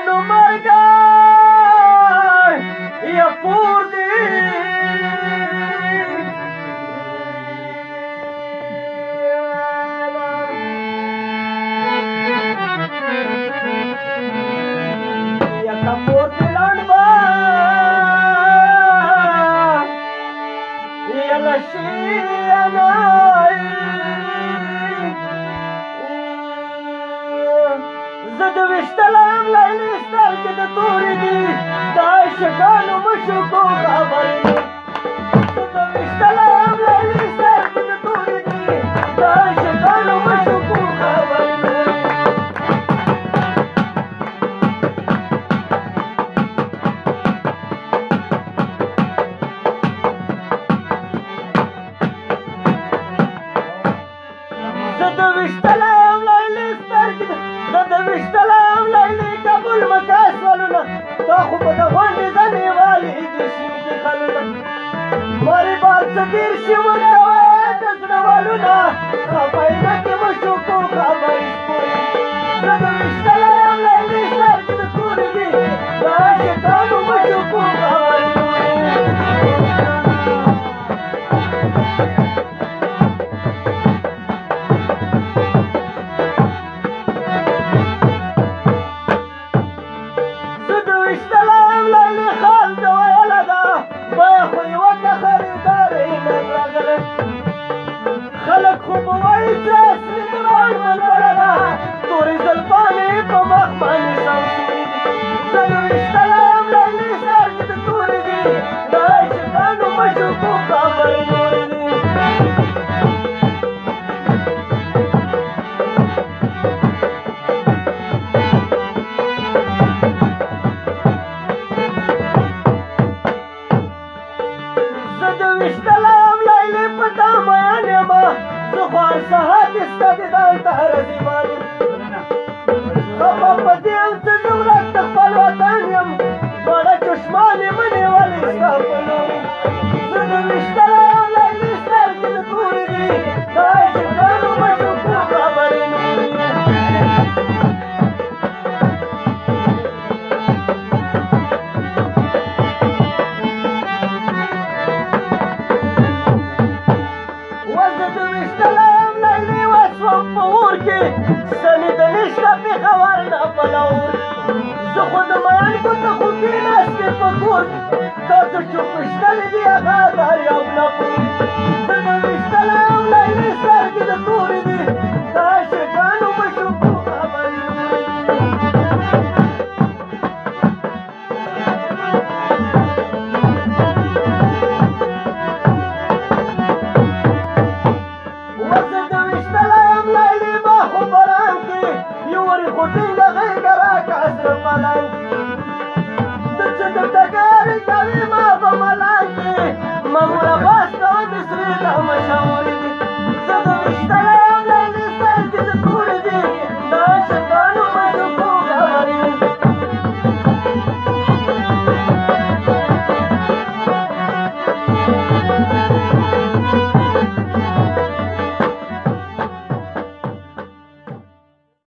عاشقانو مرګه یا پور دی یا کپور دی لړبا یا لشیانا زه د ویشتلم لیلې سترګې د تورې دي د عاشقانو مشوکو خبرې دي زه د ویشتلم لیلې سترګې د تورې دي د عاشقانو مشوکو خبرې دي زه د ویشتلم لیلې سترګې زه د ویشتلم لیلې کابل مکه سوالونه تا خو په د غونډې ځنې والي دي سیمې کې خلونه مارې بار څه تېر شي ورته وایه د زړه والونه خبرینه کې مشوکو خبرې سپورې زه د ویشتلم لیلې سترګې د تورې دي د عاشقانو مشوکو خبرې خلک خو به وایي چې اصلي قرآن بلبله ده تورې زلفانې په مخ باندې سمسوري دي زه د ویشتلم لیلې سترګې د تورې دي د عاشقانو مشوکو خبرې نورې دي زه د ویشتلم لیلې په تا میان یمه زه خو هر سهار دې ستا دیدن ته رسېدل یم خفه په دې یم چې زه ورځ د خپل وطن یم دواړه چشمانې مه نیولې ستا په لورې زه د ویشتلم لیلې سترګې د تورې دي د عاشقانو مشوکو خبرې نورې سنې د نشته پېښور نه بلاور زه خو د میان ګوته خو کېناستې په کور تا څه چوپشتلې دي هغه دریاب نه پورې زه د ویشتلم لیلې سترګې د تورې دي د عاشقانو مشوکو خبرې نورې وزه د ویشتلم لیلې ما خو بران کې یورې خو ټینګه غېږه راکړه سره پلنګ ته چې درته ګارې کوې ما په ملنګ کې مامور عباس ته مصري ته مشهورې دي زه د ویشتلم لیلې سترګې د تورې دي د عاشقانو